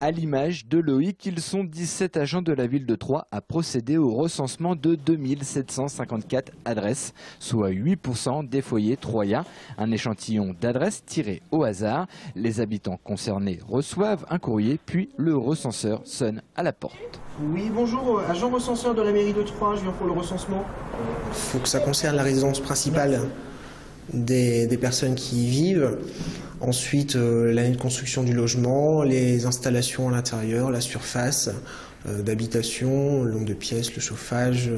À l'image de Loïc, ils sont 17 agents de la ville de Troyes à procéder au recensement de 2754 adresses, soit 8% des foyers troyens. Un échantillon d'adresses tiré au hasard. Les habitants concernés reçoivent un courrier, puis le recenseur sonne à la porte. Oui, bonjour, agent recenseur de la mairie de Troyes, je viens pour le recensement. Il faut que ça concerne la résidence principale des personnes qui y vivent. Ensuite, l'année de construction du logement, les installations à l'intérieur, la surface d'habitation, le nombre de pièces, le chauffage,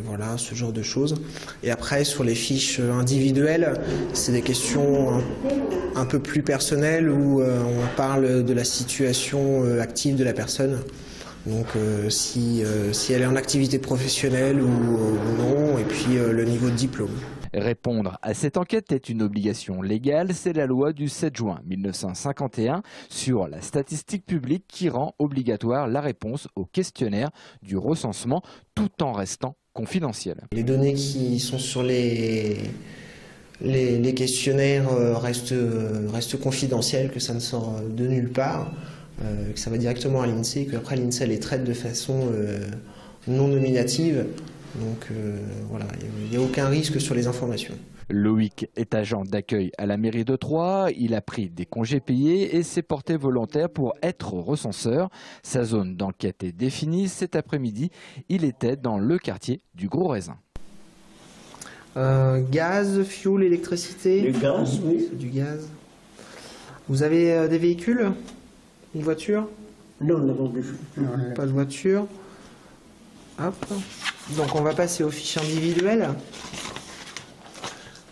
voilà, ce genre de choses. Et après, sur les fiches individuelles, c'est des questions un peu plus personnelles où on parle de la situation active de la personne. Donc si elle est en activité professionnelle ou non, et puis le niveau de diplôme. Répondre à cette enquête est une obligation légale, c'est la loi du 7 juin 1951 sur la statistique publique qui rend obligatoire la réponse au questionnaire du recensement tout en restant confidentiel. Les données qui sont sur les questionnaires restent confidentielles, que ça ne sort de nulle part, que ça va directement à l'INSEE et qu'après l'INSEE les traite de façon non nominative. Donc voilà, il n'y a aucun risque sur les informations. Loïc est agent d'accueil à la mairie de Troyes. Il a pris des congés payés et s'est porté volontaire pour être recenseur. Sa zone d'enquête est définie. Cet après-midi, il était dans le quartier du Gros Raisin. Gaz, fioul, électricité. Du gaz, oui. Du gaz. Vous avez des véhicules? Une voiture? Non, non, Pas de voiture. Hop. Donc on va passer aux fiches individuelles.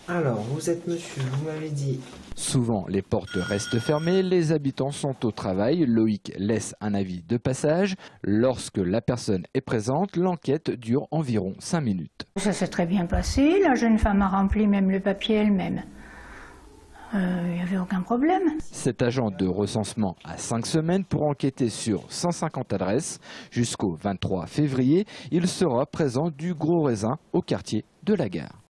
Alors, vous êtes monsieur, vous m'avez dit. Souvent, les portes restent fermées, les habitants sont au travail. Loïc laisse un avis de passage. Lorsque la personne est présente, l'enquête dure environ 5 minutes. Ça s'est très bien passé. La jeune femme a rempli même le papier elle-même. Il n'y avait aucun problème. Cet agent de recensement a 5 semaines pour enquêter sur 150 adresses. Jusqu'au 23 février, il sera présent du Gros Raisin au quartier de la Gare.